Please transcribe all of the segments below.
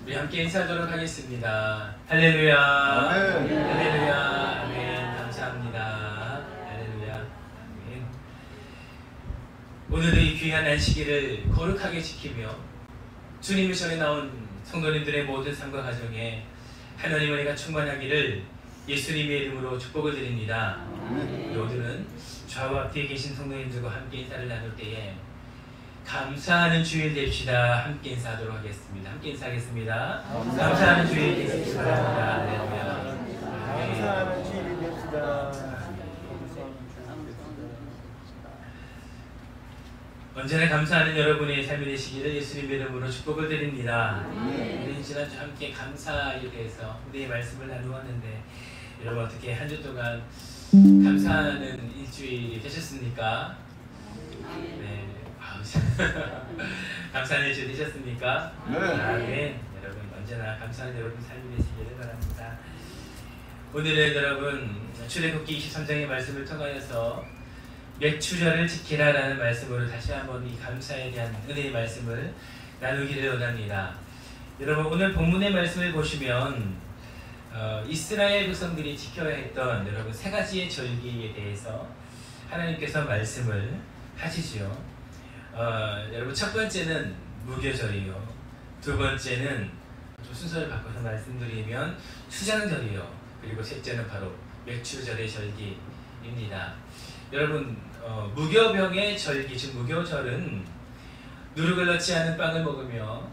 우리 함께 인사하도록 하겠습니다. 할렐루야. 아멘. 할렐루야. 아멘. 감사합니다. 할렐루야. 아멘. 오늘도 이 귀한 안식일을 거룩하게 지키며 주님의 전에 나온 성도님들의 모든 삶과 가정에 하나님 은혜가 충만하기를 예수님의 이름으로 축복을 드립니다. 오늘은 좌우 앞뒤에 계신 성도님들과 함께 인사를 나눌 때에 감사하는 주일 됩시다. 함께 인사하도록 하겠습니다. 함께 인사하겠습니다. 감사하는 주일 되시기 바랍니다. 할렐루야. 감사하는 주일 됩시다. 언제나 감사하는 여러분의 삶이 되시기를 예수님의 이름으로 축복을 드립니다. 우리는 지난주 함께 감사에 대해서 우리의 말씀을 나누었는데 여러분 어떻게 한 주 동안 감사하는 일주일이 되셨습니까? 네. 감사하는 일주일 되셨습니까? 네. 여러분 언제나 감사하는 여러분 삶이 되시기를 바랍니다. 오늘은 여러분 출애굽기 23장의 말씀을 통하여서 맥추절을 지키라 라는 말씀으로 다시 한번 이 감사에 대한 은혜의 말씀을 나누기를 원합니다. 여러분 오늘 본문의 말씀을 보시면 이스라엘 백성들이 지켜야 했던 여러분 세 가지의 절기에 대해서 하나님께서 말씀을 하시죠. 여러분 첫 번째는 무교절이요, 두 번째는 좀 순서를 바꿔서 말씀드리면 수장절이요, 그리고 셋째는 바로 맥추절의 절기입니다. 여러분 무교병의 절기, 즉 무교절은 누룩을 넣지 않은 빵을 먹으며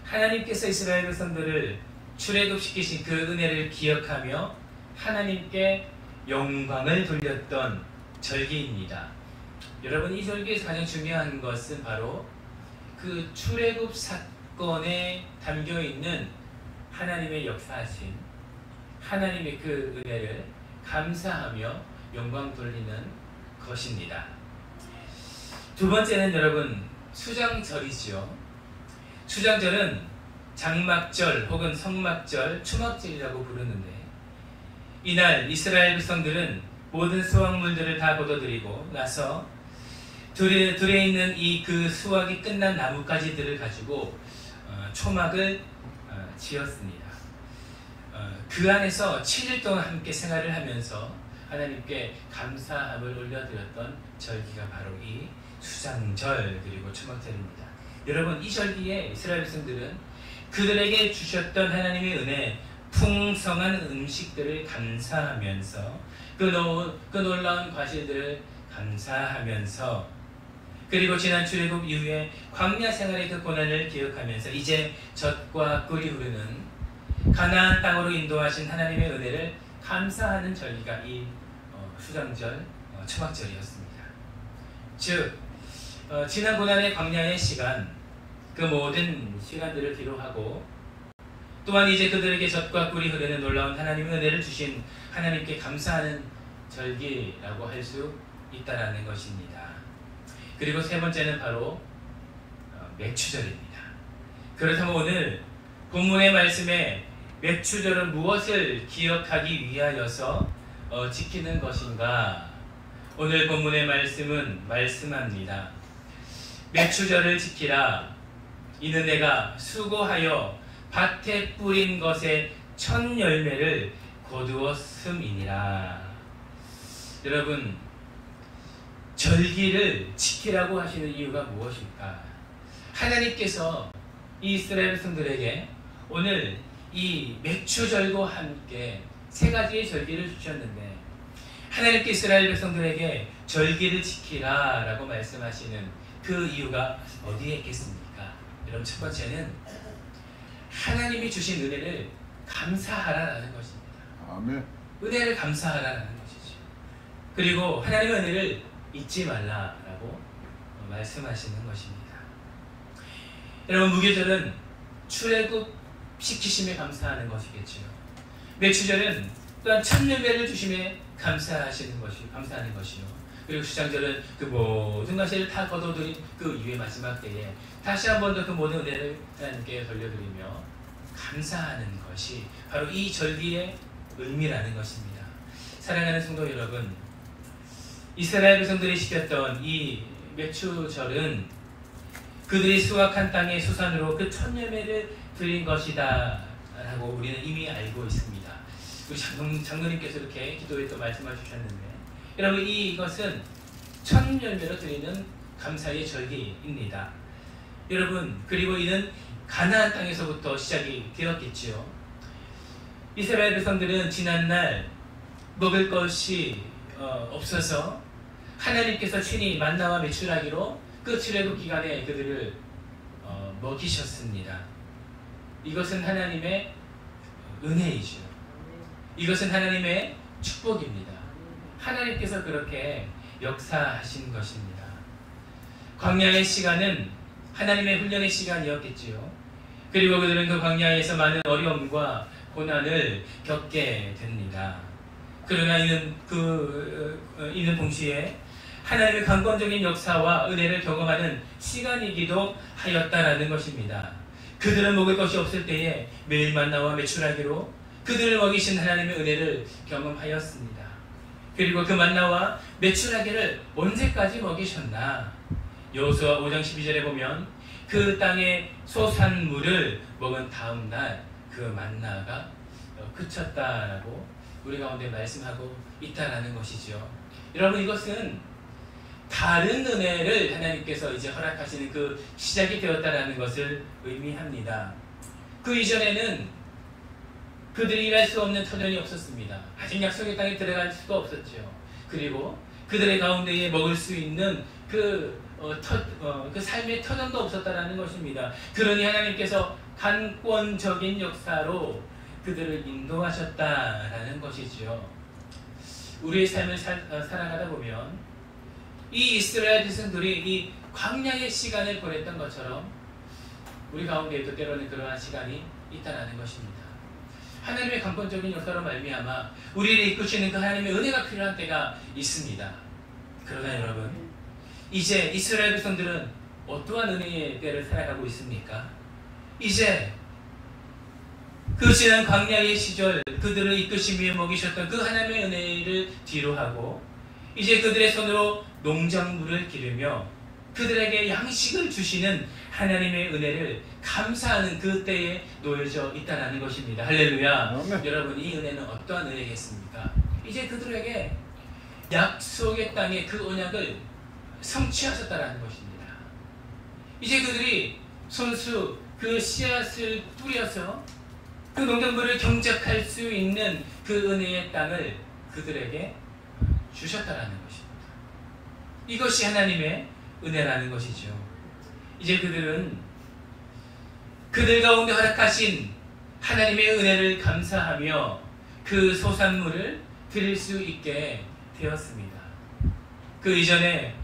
하나님께서 이스라엘 백성들을 출애굽시키신 그 은혜를 기억하며 하나님께 영광을 돌렸던 절기입니다. 여러분 이 절기에서 가장 중요한 것은 바로 그 출애굽 사건에 담겨있는 하나님의 역사하신 하나님의 그 은혜를 감사하며 영광 돌리는 것입니다. 두 번째는 여러분 수장절이죠. 수장절은 장막절 혹은 성막절, 추막절이라고 부르는데 이날 이스라엘 백성들은 모든 수확물들을 다 거둬들이고 나서 들에 있는 이 그 수확이 끝난 나뭇가지들을 가지고 초막을 지었습니다. 그 안에서 7일 동안 함께 생활을 하면서 하나님께 감사함을 올려드렸던 절기가 바로 이 수장절 그리고 초막절입니다. 여러분 이 절기에 이스라엘 백성들은 그들에게 주셨던 하나님의 은혜, 풍성한 음식들을 감사하면서 그 놀라운 과실들을 감사하면서 그리고 지난 출애굽 이후에 광야 생활의 그 고난을 기억하면서 이제 젖과 꿀이 흐르는 가나안 땅으로 인도하신 하나님의 은혜를 감사하는 절기가 이 수장절, 초막절이었습니다. 즉 지난 고난의 광야의 시간, 그 모든 시간들을 기록하고 또한 이제 그들에게 젖과 꿀이 흐르는 놀라운 하나님의 은혜를 주신 하나님께 감사하는 절기라고 할 수 있다라는 것입니다. 그리고 세 번째는 바로 맥추절입니다. 그렇다면 오늘 본문의 말씀에 맥추절은 무엇을 기억하기 위하여서 지키는 것인가? 오늘 본문의 말씀은 말씀합니다. 맥추절을 지키라. 이는 내가 수고하여 밭에 뿌린 것의 첫 열매를 거두었음이니라. 여러분 절기를 지키라고 하시는 이유가 무엇일까? 하나님께서 이 이스라엘 백성들에게 오늘 이 맥추절과 함께 세 가지의 절기를 주셨는데 하나님께 이스라엘 백성들에게 절기를 지키라 라고 말씀하시는 그 이유가 어디에 있겠습니까? 여러분 첫 번째는 하나님이 주신 은혜를 감사하라라는 것입니다. 아멘. 은혜를 감사하라는 것이죠. 그리고 하나님의 은혜를 잊지 말라라고 말씀하시는 것입니다. 여러분 무교절은 출애굽 시키심에 감사하는 것이겠죠. 맥추절은 또한 첫 열매를 주심에 감사하는 것이요. 그리고 수장절은 그 모든 것을 다 거둬들인 그 이후의 마지막 때에 다시 한 번 더 그 모든 은혜를 하나님께 돌려드리며 감사하는 것이 바로 이 절기의 의미라는 것입니다. 사랑하는 성도 여러분, 이스라엘 백성들이 지켰던 이 맥추절은 그들이 수확한 땅의 수산으로 그 천열매를 드린 것이다 라고 우리는 이미 알고 있습니다. 우리 장로님께서 이렇게 기도에 또 말씀을 주셨는데, 여러분 이것은 천열매로 드리는 감사의 절기입니다. 여러분, 그리고 이는 가나안 땅에서부터 시작이 되었겠지요. 이스라엘 백성들은 지난날 먹을 것이 없어서 하나님께서 친히 만나와 메추라기로 그 출애굽 기간에 그들을 먹이셨습니다. 이것은 하나님의 은혜이죠. 이것은 하나님의 축복입니다. 하나님께서 그렇게 역사하신 것입니다. 광야의 시간은 하나님의 훈련의 시간이었겠지요. 그리고 그들은 그 광야에서 많은 어려움과 고난을 겪게 됩니다. 그러나 이는 동시에 하나님의 강권적인 역사와 은혜를 경험하는 시간이기도 하였다라는 것입니다. 그들은 먹을 것이 없을 때에 매일 만나와 메추라기로 그들을 먹이신 하나님의 은혜를 경험하였습니다. 그리고 그 만나와 메추라기를 언제까지 먹이셨나? 여호수아 5장 12절에 보면 그 땅의 소산물을 먹은 다음 날 그 만나가 그쳤다라고 우리 가운데 말씀하고 있다라는 것이죠. 여러분, 이것은 다른 은혜를 하나님께서 이제 허락하시는 그 시작이 되었다라는 것을 의미합니다. 그 이전에는 그들이 일할 수 없는 터전이 없었습니다. 아직 약속의 땅에 들어갈 수가 없었죠. 그리고 그들의 가운데에 먹을 수 있는 그 삶의 터전도 없었다라는 것입니다. 그러니 하나님께서 강권적인 역사로 그들을 인도하셨다라는 것이죠. 우리의 삶을 살아가다 보면 이 이스라엘 백성들이 이 광야의 시간을 보냈던 것처럼 우리 가운데에도 때로는 그러한 시간이 있다라는 것입니다. 하나님의 강권적인 역사로 말미암아 우리를 이끄시는 그 하나님의 은혜가 필요한 때가 있습니다. 그러나 여러분, 이제 이스라엘 백성들은 어떠한 은혜의 때를 살아가고 있습니까? 이제 그 지난 광야의 시절 그들을 이끄시며 먹이셨던 그 하나님의 은혜를 뒤로하고 이제 그들의 손으로 농작물을 기르며 그들에게 양식을 주시는 하나님의 은혜를 감사하는 그 때에 놓여져 있다는 것입니다. 할렐루야. 아멘. 여러분, 이 은혜는 어떠한 은혜겠습니까? 이제 그들에게 약속의 땅의 그 언약을 성취하셨다는 것입니다. 이제 그들이 손수 그 씨앗을 뿌려서 그 농작물을 경작할 수 있는 그 은혜의 땅을 그들에게 주셨다라는 것입니다. 이것이 하나님의 은혜라는 것이죠. 이제 그들은 그들 가운데 허락하신 하나님의 은혜를 감사하며 그 소산물을 드릴 수 있게 되었습니다. 그 이전에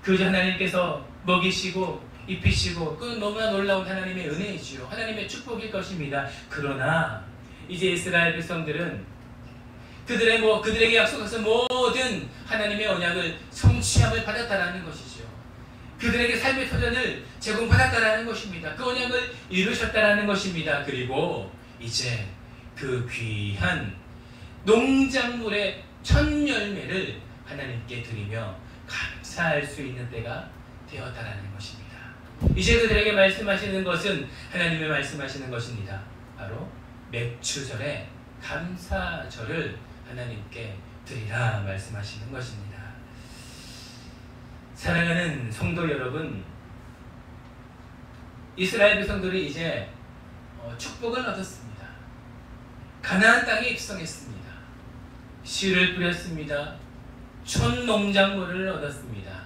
그저 하나님께서 먹이시고 입히시고 그 너무나 놀라운 하나님의 은혜이지요. 하나님의 축복일 것입니다. 그러나 이제 이스라엘 백성들은 그들에게 약속해서 모든 하나님의 언약을 성취함을 받았다라는 것이죠. 그들에게 삶의 터전을 제공받았다라는 것입니다. 그 언약을 이루셨다라는 것입니다. 그리고 이제 그 귀한 농작물의 첫 열매를 하나님께 드리며 감사할 수 있는 때가 되었다라는 것입니다. 이제 그들에게 말씀하시는 것은 하나님의 말씀하시는 것입니다. 바로 맥추절에 감사절을 하나님께 드리라 말씀하시는 것입니다. 사랑하는 성도 여러분, 이스라엘 백성들이 이제 축복을 얻었습니다. 가나안 땅에 입성했습니다. 씨를 뿌렸습니다. 촌농작물을 얻었습니다.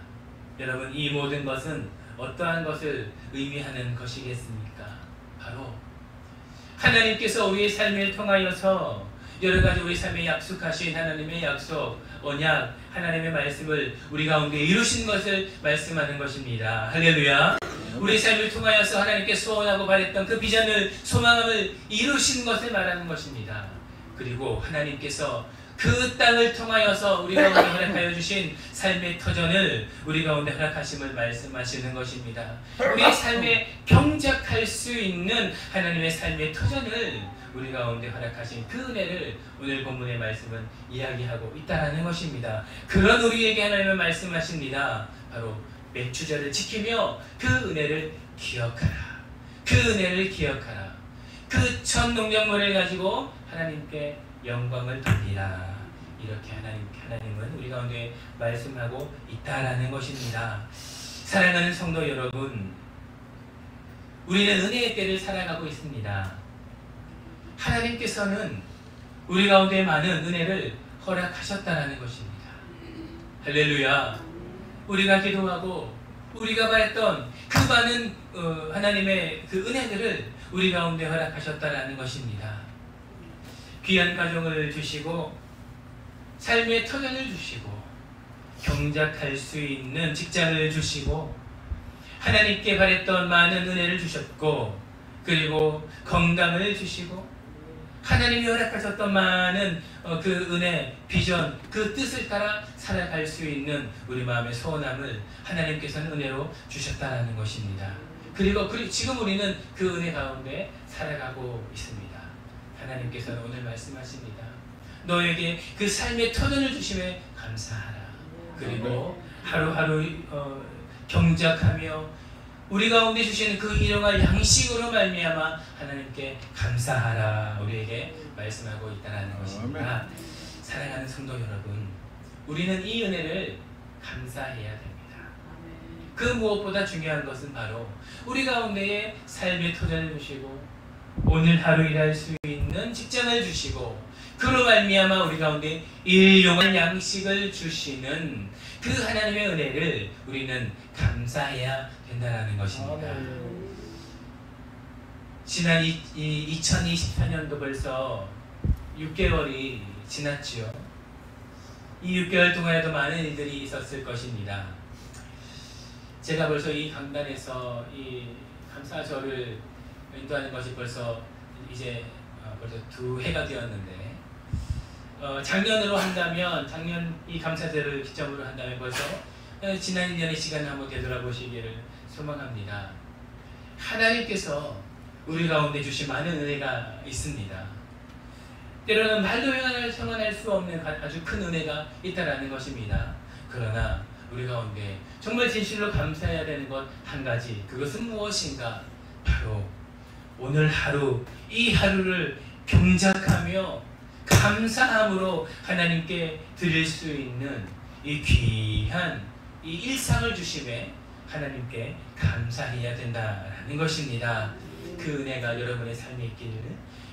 여러분, 이 모든 것은 어떠한 것을 의미하는 것이겠습니까? 바로 하나님께서 우리의 삶을 통하여서 여러가지 우리 삶에 약속하신 하나님의 약속, 언약, 하나님의 말씀을 우리 가운데 이루신 것을 말씀하는 것입니다. 할렐루야. 우리 삶을 통하여서 하나님께 소원하고 바랬던 그 비전을, 소망을 이루신 것을 말하는 것입니다. 그리고 하나님께서 그 땅을 통하여서 우리 가운데 허락하여 주신 삶의 터전을 우리 가운데 허락하심을 말씀하시는 것입니다. 우리의 삶에 경작할 수 있는 하나님의 삶의 터전을 우리 가운데 허락하신 그 은혜를 오늘 본문의 말씀은 이야기하고 있다는 것입니다. 그런 우리에게 하나님은 말씀하십니다. 바로 맥추절을 지키며 그 은혜를 기억하라. 그 은혜를 기억하라. 그 첫 농작물을 가지고 하나님께 영광을 돌리라. 이렇게 하나님은 우리 가운데 말씀하고 있다라는 것입니다. 사랑하는 성도 여러분, 우리는 은혜의 때를 살아가고 있습니다. 하나님께서는 우리 가운데 많은 은혜를 허락하셨다라는 것입니다. 할렐루야. 우리가 기도하고 우리가 바랬던 그 많은 하나님의 그 은혜들을 우리 가운데 허락하셨다라는 것입니다. 귀한 가정을 주시고 삶의 터전을 주시고 경작할 수 있는 직장을 주시고 하나님께 바랬던 많은 은혜를 주셨고, 그리고 건강을 주시고 하나님이 허락하셨던 많은 그 은혜, 비전, 그 뜻을 따라 살아갈 수 있는 우리 마음의 소원함을 하나님께서는 은혜로 주셨다는 것입니다. 그리고 지금 우리는 그 은혜 가운데 살아가고 있습니다. 하나님께서는 오늘 말씀하십니다. 너에게 그 삶의 터전을 주심에 감사하라. 그리고 하루하루 경작하며 우리 가운데 주시는 그 일용할 양식으로 말미암아 하나님께 감사하라. 우리에게 말씀하고 있다는 것입니다. 사랑하는 성도 여러분, 우리는 이 은혜를 감사해야 됩니다. 그 무엇보다 중요한 것은 바로 우리 가운데에 삶의 터전을 주시고 오늘 하루 일할 수 있는 직장을 주시고 그로 말미암아 우리 가운데 일용할 양식을 주시는 그 하나님의 은혜를 우리는 감사해야 된다는 것입니다. 지난 2024년도 벌써 6개월이 지났지요. 이 6개월 동안에도 많은 일들이 있었을 것입니다. 제가 벌써 이 강단에서 이 감사절을 인도하는 것이 벌써 2해가 되었는데, 작년으로 한다면, 작년 이 감사절을 기점으로 한다면 벌써 지난 1년의 시간을 한번 되돌아보시기를 소망합니다. 하나님께서 우리 가운데 주신 많은 은혜가 있습니다. 때로는 말로 형언할 수 없는 아주 큰 은혜가 있다라는 것입니다. 그러나 우리 가운데 정말 진실로 감사해야 되는 것 한 가지, 그것은 무엇인가? 바로 오늘 하루, 이 하루를 경작하며 감사함으로 하나님께 드릴 수 있는 이 귀한 이 일상을 주심에 하나님께 감사해야 된다라는 것입니다. 그 은혜가 여러분의 삶에 있기를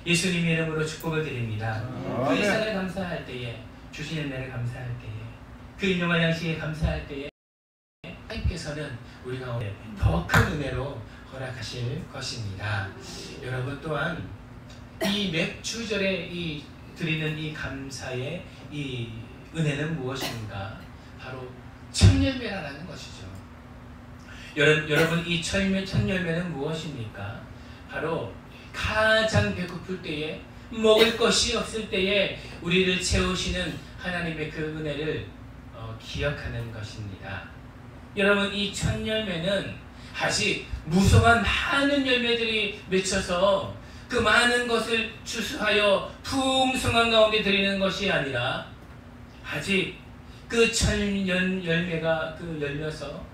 예수님의 이름으로 축복을 드립니다. 그 일상을 감사할 때에, 주신 은혜를 감사할 때에, 그 일용할 양식에 감사할 때에 하나님께서는 우리 가운데 더 큰 은혜로 허락하실 것입니다. 여러분 또한 이 맥주절에 드리는 이 감사의 이 은혜는 무엇인가? 바로 첫열매라는 것이죠. 여러분 이 첫열매는 무엇입니까? 바로 가장 배고플 때에, 먹을 것이 없을 때에 우리를 채우시는 하나님의 그 은혜를 기억하는 것입니다. 여러분 이 첫열매는 아직 무성한 많은 열매들이 맺혀서 그 많은 것을 추수하여 풍성한 가운데 드리는 것이 아니라 아직 그 열매가 열려서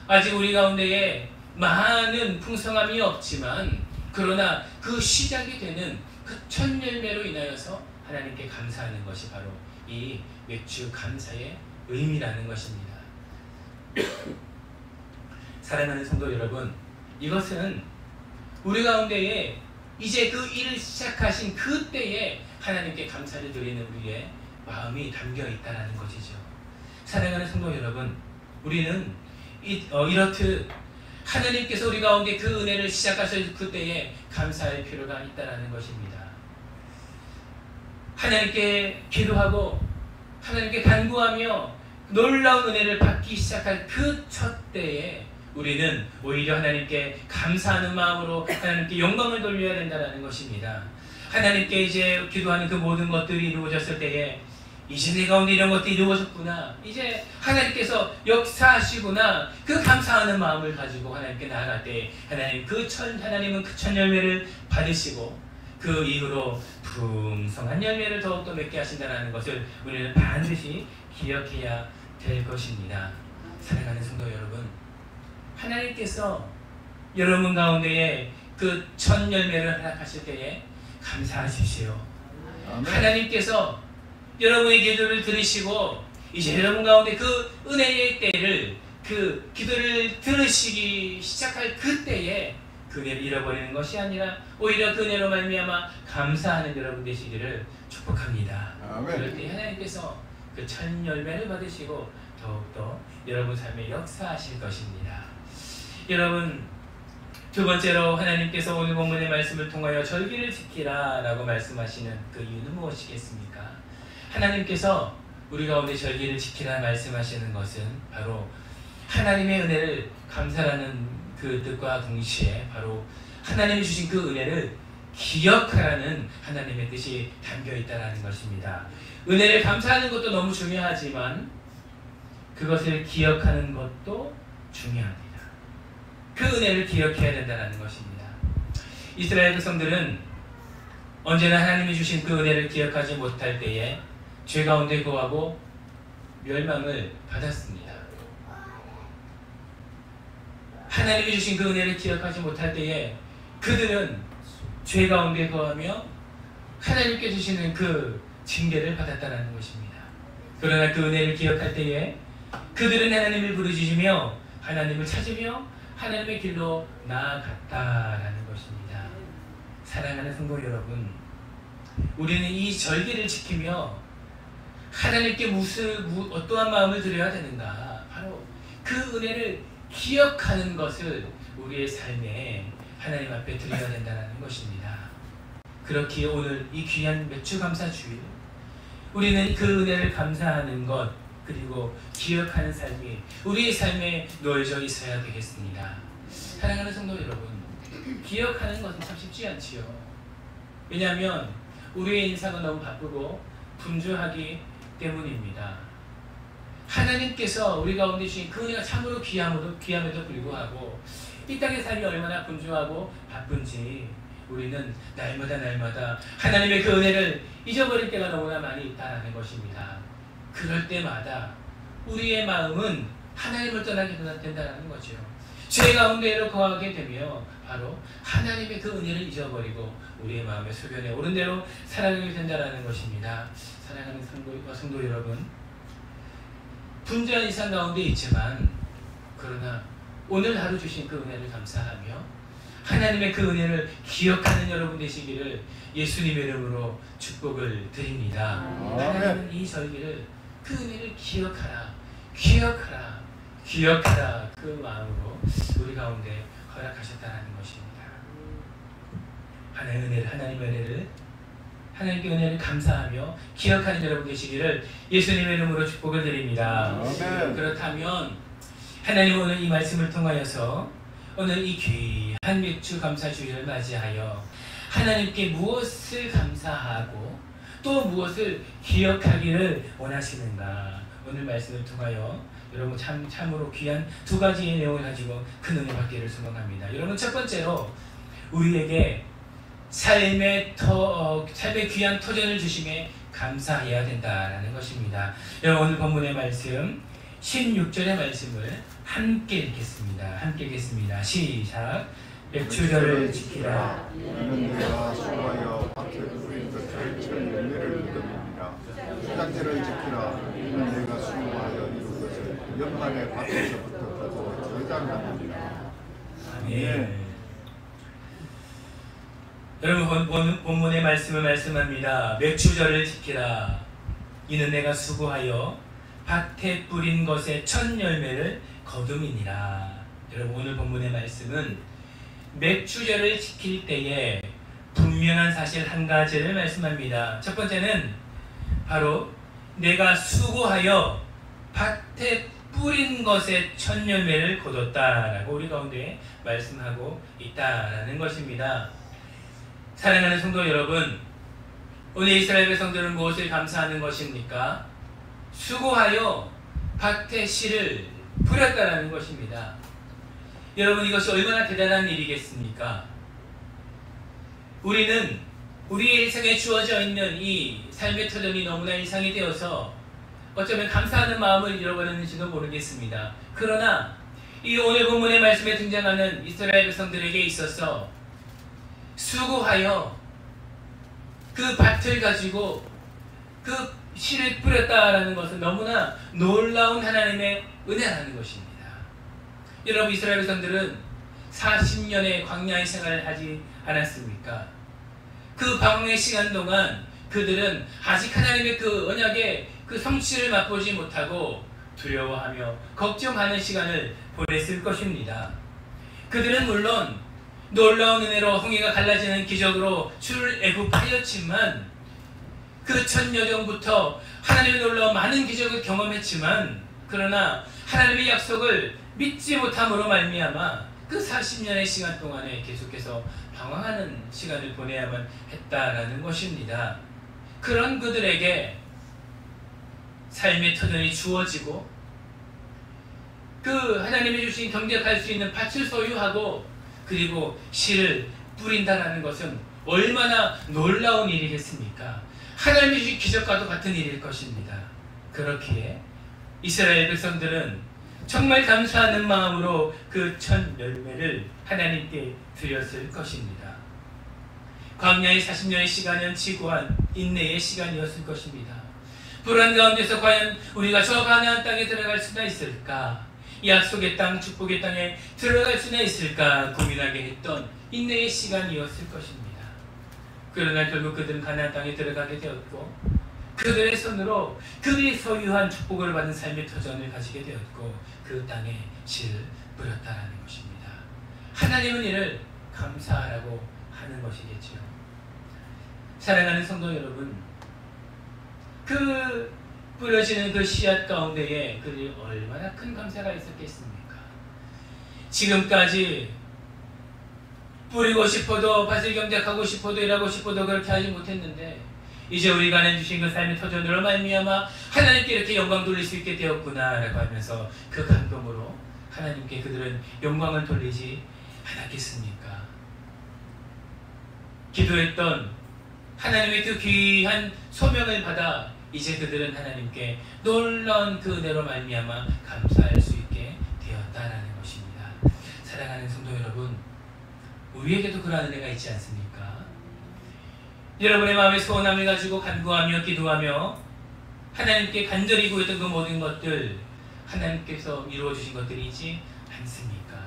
아직 우리 가운데에 많은 풍성함이 없지만, 그러나 그 시작이 되는 그 첫 열매로 인하여서 하나님께 감사하는 것이 바로 이 맥주 감사의 의미라는 것입니다. 사랑하는 성도 여러분, 이것은 우리 가운데에 이제 그 일을 시작하신 그때에 하나님께 감사를 드리는 우리의 마음이 담겨 있다는 것이죠. 사랑하는 성도 여러분, 우리는 이렇듯 하나님께서 우리 가운데 그 은혜를 시작하실 그때에 감사할 필요가 있다는 것입니다. 하나님께 기도하고 하나님께 간구하며 놀라운 은혜를 받기 시작할 그 첫 때에 우리는 오히려 하나님께 감사하는 마음으로 하나님께 영광을 돌려야 된다는 것입니다. 하나님께 이제 기도하는 그 모든 것들이 이루어졌을 때에 이제 내 가운데 이런 것들이 이루어졌구나, 이제 하나님께서 역사하시구나, 그 감사하는 마음을 가지고 하나님께 나아갈 때 하나님은 그 첫 열매를 받으시고 그 이후로 풍성한 열매를 더욱더 맺게 하신다는 것을 우리는 반드시 기억해야 될 것입니다. 사랑하는 성도 여러분, 하나님께서 여러분 가운데에 그 첫 열매를 허락하실 때에 감사하십시오. 아멘. 하나님께서 여러분의 기도를 들으시고 이제 여러분 가운데 그 은혜의 때를, 그 기도를 들으시기 시작할 그때에 그 은혜를 잃어버리는 것이 아니라 오히려 그 은혜로 말미암아 감사하는 여러분 되시기를 축복합니다. 아멘. 그럴 때 하나님께서 그 첫 열매를 받으시고 더욱더 여러분 삶에 역사하실 것입니다. 여러분, 두 번째로 하나님께서 오늘 본문의 말씀을 통하여 절기를 지키라 라고 말씀하시는 그 이유는 무엇이겠습니까? 하나님께서 우리 가운데 절기를 지키라 말씀하시는 것은 바로 하나님의 은혜를 감사하는 그 뜻과 동시에 바로 하나님이 주신 그 은혜를 기억하라는 하나님의 뜻이 담겨 있다는 것입니다. 은혜를 감사하는 것도 너무 중요하지만 그것을 기억하는 것도 중요합니다. 그 은혜를 기억해야 된다는 것입니다. 이스라엘 백성들은 언제나 하나님이 주신 그 은혜를 기억하지 못할 때에 죄 가운데 거하고 멸망을 받았습니다. 하나님이 주신 그 은혜를 기억하지 못할 때에 그들은 죄 가운데 거하며 하나님께 주시는 그 징계를 받았다는 것입니다. 그러나 그 은혜를 기억할 때에 그들은 하나님을 부르짖으며 하나님을 찾으며 하나님의 길로 나아갔다라는 것입니다. 사랑하는 성도 여러분, 우리는 이 절기를 지키며 하나님께 어떠한 마음을 드려야 되는가? 바로 그 은혜를 기억하는 것을 우리의 삶에 하나님 앞에 드려야 된다는 것입니다. 그렇기에 오늘 이 귀한 맥주감사주일, 우리는 그 은혜를 감사하는 것 그리고 기억하는 삶이 우리의 삶에 놓여져 있어야 되겠습니다. 사랑하는 성도 여러분, 기억하는 것은 참 쉽지 않지요. 왜냐하면 우리의 인생은 너무 바쁘고 분주하기 때문입니다. 하나님께서 우리 가운데 주신 그 은혜가 참으로 귀함에도 불구하고 이 땅의 삶이 얼마나 분주하고 바쁜지 우리는 날마다 하나님의 그 은혜를 잊어버릴 때가 너무나 많이 있다는 것입니다. 그럴 때마다 우리의 마음은 하나님을 떠나게 된다는 거죠. 죄 가운데로 거하게 되며 바로 하나님의 그 은혜를 잊어버리고 우리의 마음의 소견에 오른 대로 살아가게 된다는 것입니다. 사랑하는 성도 여러분, 분주한 일상 가운데 있지만 그러나 오늘 하루 주신 그 은혜를 감사하며 하나님의 그 은혜를 기억하는 여러분 되시기를 예수님의 이름으로 축복을 드립니다. 하나님은 이 절기를 그 은혜를 기억하라 그 마음으로 우리 가운데 허락하셨다는 것입니다. 하나님께 은혜를 감사하며 기억하는 여러분 되시기를 예수님의 이름으로 축복을 드립니다. 아멘. 그렇다면 하나님 오늘 이 말씀을 통하여서 오늘 이 귀한 맥주 감사주일을 맞이하여 하나님께 무엇을 감사하고 또 무엇을 기억하기를 원하시는가? 오늘 말씀을 통하여 여러분 참으로 귀한 두 가지의 내용을 가지고 큰 은혜 받기를 소망합니다. 여러분, 첫 번째로 우리에게 삶의 귀한 터전을 주심에 감사해야 된다라는 것입니다. 여러분, 오늘 본문의 말씀 16절의 말씀을 함께 읽겠습니다. 시작. 맥주절을 지키라. 이는 내가 수고하여 밭에 뿌린 것을 첫 열매를 얻음이니라. 휴단제를 지키라. 이는 내가 수고하여 이룬 것을 연말의 밭에서부터 거두어 저장하느니라. 아멘. 여러분, 본문의 말씀을 말씀합니다. 맥주절을 지키라. 이는 내가 수고하여 밭에 뿌린 것의 첫 열매를 거둠이니라. 여러분, 오늘 본문의 말씀은 맥주절을 지킬 때에 분명한 사실 한 가지를 말씀합니다. 첫 번째는 바로 내가 수고하여 밭에 뿌린 것의 첫 열매를 거뒀다라고 우리 가운데 말씀하고 있다라는 것입니다. 사랑하는 성도 여러분, 오늘 이스라엘 백성들은 무엇을 감사하는 것입니까? 수고하여 밭에 씨를 뿌렸다라는 것입니다. 여러분, 이것이 얼마나 대단한 일이겠습니까? 우리는 우리의 일상에 주어져 있는 이 삶의 터전이 너무나 일상이 되어서 어쩌면 감사하는 마음을 잃어버렸는지도 모르겠습니다. 그러나 이 오늘 본문의 말씀에 등장하는 이스라엘 백성들에게 있어서 수고하여 그 밭을 가지고 그 씨를 뿌렸다라는 것은 너무나 놀라운 하나님의 은혜라는 것입니다. 여러분, 이스라엘 백성들은 40년의 광야의 생활을 하지 않았습니까? 그 광야의 시간 동안 그들은 아직 하나님의 그 언약의 그 성취를 맛보지 못하고 두려워하며 걱정하는 시간을 보냈을 것입니다. 그들은 물론 놀라운 은혜로 홍해가 갈라지는 기적으로 출애굽하였지만 그 천여경부터 하나님의 놀라운 많은 기적을 경험했지만, 그러나 하나님의 약속을 믿지 못함으로 말미암아 그 40년의 시간 동안에 계속해서 방황하는 시간을 보내야만 했다라는 것입니다. 그런 그들에게 삶의 터전이 주어지고 그 하나님이 주신 경작할 수 있는 밭을 소유하고 그리고 씨를 뿌린다라는 것은 얼마나 놀라운 일이겠습니까? 하나님이 주신 기적과도 같은 일일 것입니다. 그렇기에 이스라엘 백성들은 정말 감사하는 마음으로 그 첫 열매를 하나님께 드렸을 것입니다. 광야의 40년의 시간은 지고한 인내의 시간이었을 것입니다. 불안 가운데서 과연 우리가 저 가나안 땅에 들어갈 수나 있을까? 약속의 땅, 축복의 땅에 들어갈 수나 있을까? 고민하게 했던 인내의 시간이었을 것입니다. 그러나 결국 그들은 가나안 땅에 들어가게 되었고 그들의 손으로 그들이 소유한 축복을 받은 삶의 터전을 가지게 되었고 그 땅에 씨를 뿌렸다라는 것입니다. 하나님은 이를 감사하라고 하는 것이겠죠. 사랑하는 성도 여러분, 그 뿌려지는 그 씨앗 가운데에 그들이 얼마나 큰 감사가 있었겠습니까? 지금까지 뿌리고 싶어도 밭을 경작하고 싶어도 일하고 싶어도 그렇게 하지 못했는데 이제 우리가 하나님 주신 그 삶의 터전으로 말미암아 하나님께 이렇게 영광 돌릴 수 있게 되었구나 라고 하면서 그 감동으로 하나님께 그들은 영광을 돌리지 않았겠습니까? 기도했던 하나님의 그 귀한 소명을 받아 이제 그들은 하나님께 놀라운 그 은혜로 말미암아 감사할 수 있게 되었다라는 것입니다. 사랑하는 성도 여러분, 우리에게도 그러한 은혜가 있지 않습니까? 여러분의 마음의 소원함을 가지고 간구하며 기도하며 하나님께 간절히 구했던 그 모든 것들 하나님께서 이루어 주신 것들이지 않습니까?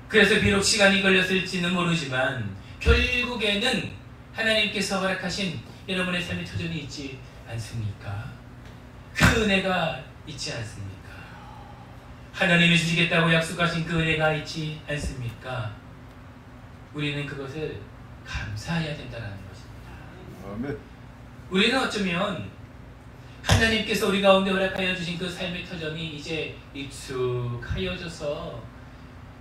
그래서 비록 시간이 걸렸을지는 모르지만 결국에는 하나님께서 허락하신 여러분의 삶의 터전이 있지 않습니까? 그 은혜가 있지 않습니까? 하나님이 주시겠다고 약속하신 그 은혜가 있지 않습니까? 우리는 그것을 감사해야 된다는 것입니다. 아멘. 우리는 어쩌면 하나님께서 우리 가운데 허락하여 주신 그 삶의 터전이 이제 익숙하여져서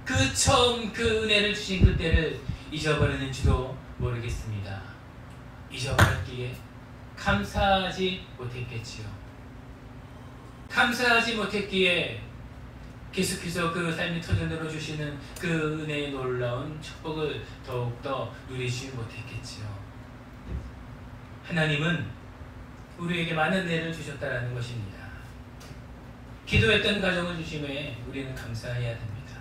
그 처음 그 은혜를 주신 그때를 잊어버리는지도 모르겠습니다. 잊어버렸기에 감사하지 못했겠지요. 감사하지 못했기에 계속해서 그 삶의 터전으로 주시는 그 은혜의 놀라운 축복을 더욱더 누리지 못했겠지요. 하나님은 우리에게 많은 은혜를 주셨다라는 것입니다. 기도했던 가정을 주심에 우리는 감사해야 됩니다.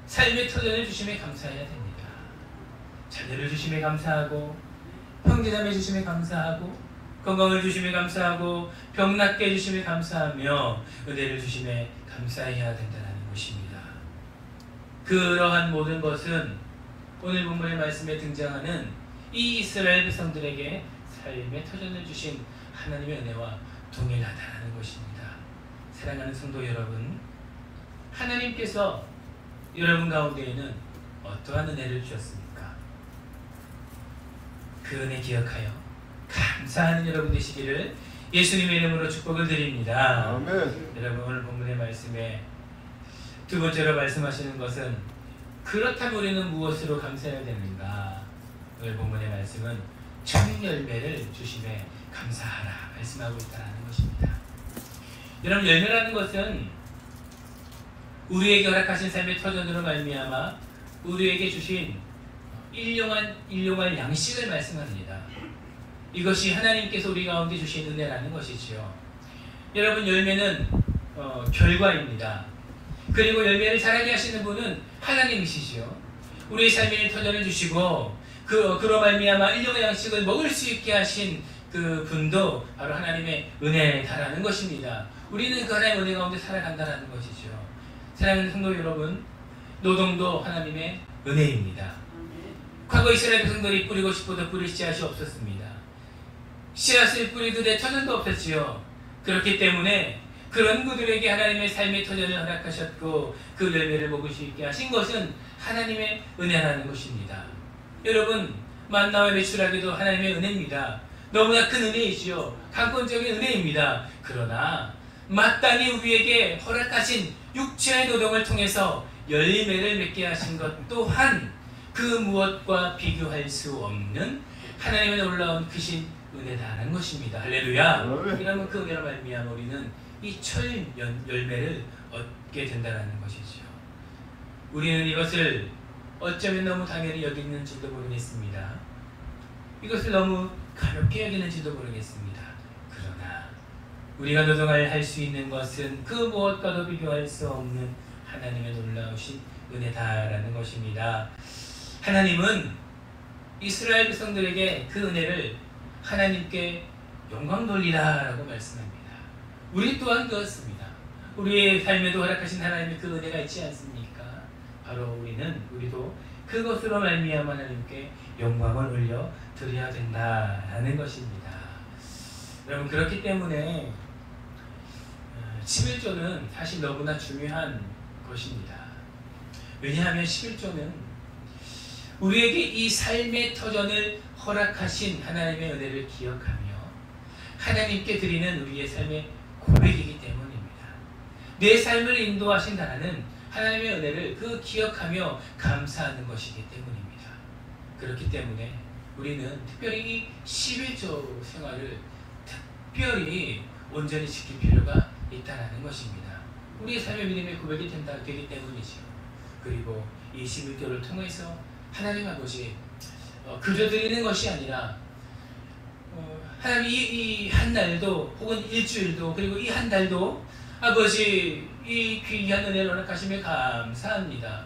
삶의 터전을 주심에 감사해야 됩니다. 자녀를 주심에 감사하고 형제자매 주심에 감사하고 건강을 주심에 감사하고 병 낫게 해주심에 감사하며 은혜를 주심에 감사해야 된다는 것입니다. 그러한 모든 것은 오늘 본문의 말씀에 등장하는 이 이스라엘 백성들에게 삶의 터전을 주신 하나님의 은혜와 동일하다는 것입니다. 사랑하는 성도 여러분, 하나님께서 여러분 가운데에는 어떠한 은혜를 주셨습니까? 그 은혜 기억하여 감사하는 여러분 되시기를 예수님의 이름으로 축복을 드립니다. 아멘. 여러분, 오늘 본문의 말씀에 두 번째로 말씀하시는 것은 그렇다면 우리는 무엇으로 감사해야 되는가? 오늘 본문의 말씀은 첫 열매를 주심에 감사하라 말씀하고 있다는 것입니다. 여러분, 열매라는 것은 우리에게 허락하신 삶의 터전으로 말미암아 우리에게 주신 일용할 양식을 말씀합니다. 이것이 하나님께서 우리 가운데 주신 은혜라는 것이지요. 여러분, 열매는 결과입니다. 그리고 열매를 자라게 하시는 분은 하나님이시죠. 우리의 삶의 터전을 주시고 그로 말미암아 일용의 양식을 먹을 수 있게 하신 그 분도 바로 하나님의 은혜다라는 것입니다. 우리는 그 하나님의 은혜 가운데 살아간다는 것이죠. 사랑하는 성도 여러분, 노동도 하나님의 은혜입니다. 과거 이스라엘 백성들이 뿌리고 싶어도 뿌릴 씨앗이 없었습니다. 씨앗을 뿌리도 내 터전도 없었지요. 그렇기 때문에 그런 그들에게 하나님의 삶의 터전을 허락하셨고 그 열매를 먹을 수 있게 하신 것은 하나님의 은혜라는 것입니다. 여러분, 만나와 매출하기도 하나님의 은혜입니다. 너무나 큰 은혜이지요. 강권적인 은혜입니다. 그러나 마땅히 우리에게 허락하신 육체의 노동을 통해서 열매를 맺게 하신 것 또한 그 무엇과 비교할 수 없는 하나님의 놀라운 크신 은혜다라는 것입니다. 할렐루야. 이러면 그 은혜로 말미암아 우리는 이 철 열매를 얻게 된다는 것이죠. 우리는 이것을 어쩌면 너무 당연히 여기는지도 모르겠습니다. 이것을 너무 가볍게 여기는지도 모르겠습니다. 그러나 우리가 노동을 할 수 있는 것은 그 무엇과도 비교할 수 없는 하나님의 놀라우신 은혜다라는 것입니다. 하나님은 이스라엘 백성들에게 그 은혜를 하나님께 영광 돌리라라고 말씀합니다. 우리 또한 그렇습니다. 우리의 삶에도 허락하신 하나님의 그 은혜가 있지 않습니까? 바로 우리도 그것으로 말미암아 하나님께 영광을 올려 드려야 된다라는 것입니다. 여러분, 그렇기 때문에 11조는 사실 너무나 중요한 것입니다. 왜냐하면 11조는 우리에게 이 삶의 터전을 허락하신 하나님의 은혜를 기억하며 하나님께 드리는 우리의 삶의 고백이기 때문입니다. 내 삶을 인도하신다는 하나님의 은혜를 그 기억하며 감사하는 것이기 때문입니다. 그렇기 때문에 우리는 특별히 이 11조 생활을 특별히 온전히 지킬 필요가 있다는 것입니다. 우리의 삶의 믿음의 고백이 되기 때문이죠. 그리고 이 11조를 통해서 하나님 아버지 그저 드리는 것이 아니라 하나님 이 한 날도 혹은 일주일도 그리고 이 한 달도 아버지 이 귀한 은혜를 허락하심에 감사합니다.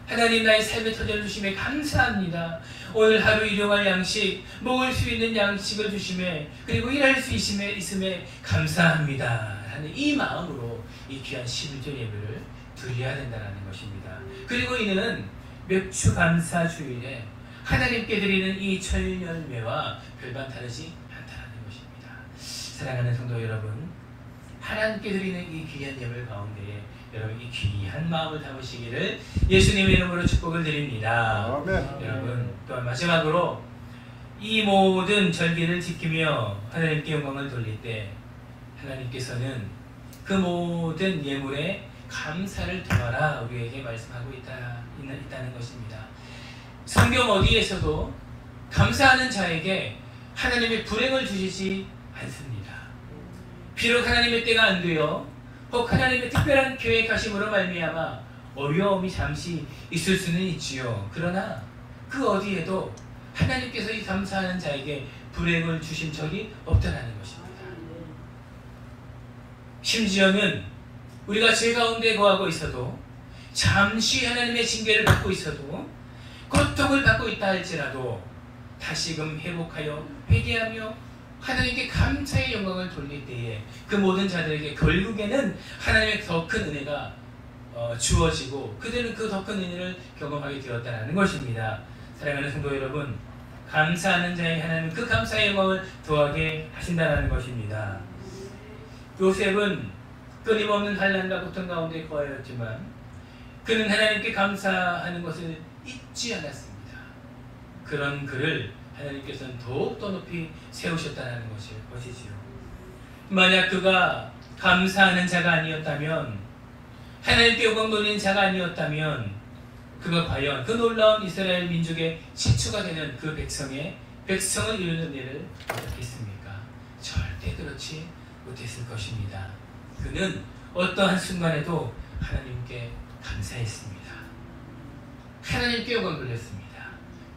하나님 나의 삶의 터전을 주심에 감사합니다. 오늘 하루 일용할 양식, 먹을 수 있는 양식을 주심에 그리고 일할 수 있음에 감사합니다. 하는 이 마음으로 이 귀한 11조 예배를 드려야 된다는 것입니다. 그리고 이는 맥주 감사 주일에 하나님께 드리는 이 철 열매와 별반 다르지 않다는 것입니다. 사랑하는 성도 여러분, 하나님께 드리는 이 귀한 예물 가운데에 여러분 이 귀한 마음을 담으시기를 예수님의 이름으로 축복을 드립니다. 아멘. 여러분, 또한 마지막으로 이 모든 절기를 지키며 하나님께 영광을 돌릴 때 하나님께서는 그 모든 예물에 감사를 더하라 우리에게 말씀하고 있다는 것입니다. 성경 어디에서도 감사하는 자에게 하나님의 불행을 주시지 않습니다. 비록 하나님의 때가 안 되어 혹 하나님의 특별한 계획하심으로 말미암아 어려움이 잠시 있을 수는 있지요. 그러나 그 어디에도 하나님께서 이 감사하는 자에게 불행을 주신 적이 없다는 것입니다. 심지어는 우리가 죄 가운데 거하고 있어도 잠시 하나님의 징계를 받고 있어도 고통을 받고 있다 할지라도 다시금 회복하여 회개하며 하나님께 감사의 영광을 돌릴 때에 그 모든 자들에게 결국에는 하나님의 더 큰 은혜가 주어지고 그들은 그 더 큰 은혜를 경험하게 되었다는 것입니다. 사랑하는 성도 여러분, 감사하는 자의 하나님은 그 감사의 영광을 더하게 하신다는 것입니다. 요셉은 끊임없는 환난과 고통 가운데 거하였지만 그는 하나님께 감사하는 것을 잊지 않았습니다. 그런 그를 하나님께서는 더욱더 높이 세우셨다는 것이지요. 만약 그가 감사하는 자가 아니었다면, 하나님께 영광 돌리는 자가 아니었다면 그가 과연 그 놀라운 이스라엘 민족의 시초가 되는 그 백성을 이루는 일을 어떻겠습니까? 절대 그렇지 못했을 것입니다. 그는 어떠한 순간에도 하나님께 감사했습니다. 하나님께 영광 돌렸습니다.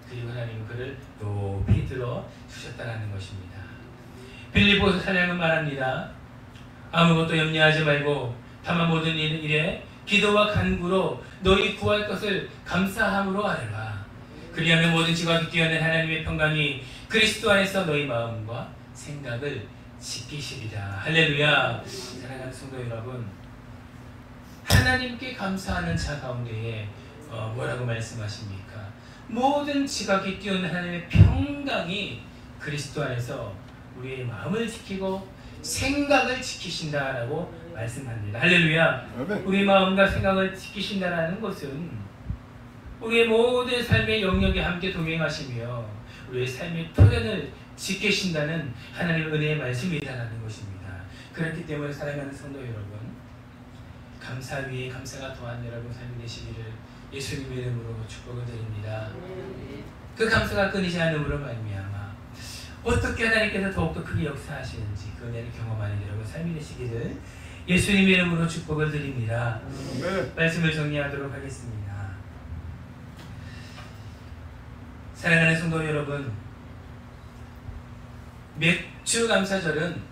그리고 하나님은 그를 높이 들어 주셨다는 것입니다. 빌립보서 4장은 말합니다. 아무것도 염려하지 말고 다만 모든 일에 기도와 간구로 너희 구할 것을 감사함으로 아뢰라. 그리하면 모든 지각이 뛰어난 하나님의 평강이 그리스도 안에서 너희 마음과 생각을 지키시리라. 할렐루야. 사랑하는 성도 여러분, 하나님께 감사하는 자 가운데에 뭐라고 말씀하십니까? 모든 지각이 뛰어난 하나님의 평강이 그리스도 안에서 우리의 마음을 지키고 생각을 지키신다라고 말씀합니다. 할렐루야. 우리 마음과 생각을 지키신다라는 것은 우리의 모든 삶의 영역에 함께 동행하시며 우리의 삶의 토련을 지키신다는 하나님의 은혜의 말씀이라는 것입니다. 그렇기 때문에 사랑하는 성도 여러분, 감사 위에 감사가 더한 여러분 삶이 되시기를 예수님의 이름으로 축복을 드립니다. 그 감사가 끊이지 않음으로 말미암아 어떻게 하나님께서 더욱더 크게 역사하시는지 그 은혜를 경험하는 여러분 삶이 되시기를 예수님의 이름으로 축복을 드립니다. 말씀을 정리하도록 하겠습니다. 사랑하는 성도 여러분, 맥주 감사절은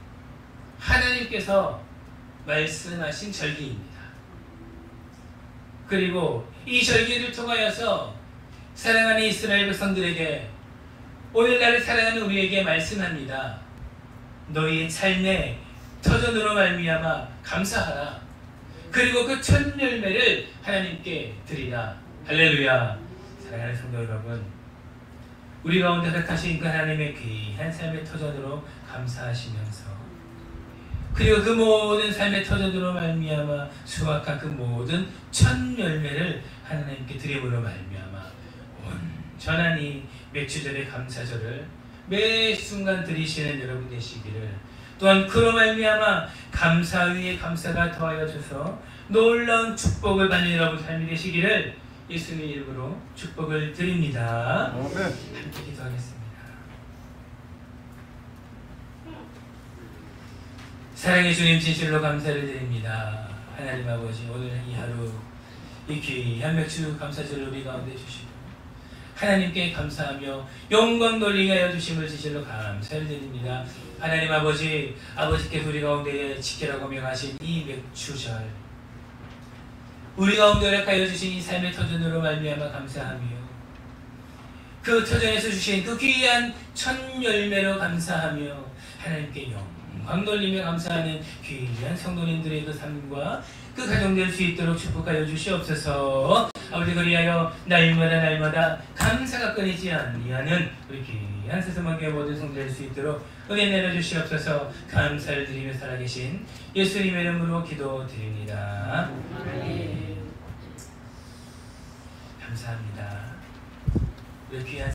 하나님께서 말씀하신 절기입니다. 그리고 이 절기를 통하여서 사랑하는 이스라엘 백성들에게 오늘날을 살아가는 우리에게 말씀합니다. 너희의 삶의 터전으로 말미암아 감사하라. 그리고 그 첫 열매를 하나님께 드리라. 할렐루야. 사랑하는 성도 여러분, 우리 가운데 허락하신 그 하나님의 귀한 삶의 터전으로 감사하시면서 그리고 그 모든 삶의 터전으로 말미암아 수확한 그 모든 첫 열매를 하나님께 드림으로 말미암아 온전한 이 맥주절의 감사절을 매 순간 드리시는 여러분 되시기를, 또한 그로 말미암아 감사 위에 감사가 더하여져서 놀라운 축복을 받는 여러분 삶이 되시기를 예수님의 이름으로 축복을 드립니다. 함께 기도하겠습니다. 사랑의 주님, 진실로 감사를 드립니다. 하나님 아버지, 오늘 이 하루 이 귀한 맥주 감사절을 우리 가운데 주시고 하나님께 감사하며 영광 돌리게 하여 주심을 진실로 감사를 드립니다. 하나님 아버지, 아버지께서 우리 가운데 지키라고 명하신 이 맥주절, 우리 가운데 허락하여 주신 이 삶의 터전으로 말미암아 감사하며 그 터전에서 주신 그 귀한 첫 열매로 감사하며 하나님께 영광 돌리며 감사하는 귀한 성도님들의 그 삶과 그 가정 될 수 있도록 축복하여 주시옵소서. 아버지, 그리하여 날마다 감사가 끊이지 아니하는 우리 귀한 세상만교회 모든 성도 될 수 있도록 은혜 내려주시옵소서. 감사를 드리며 살아계신 예수님의 이름으로 기도드립니다. 감사합니다. 우리 귀한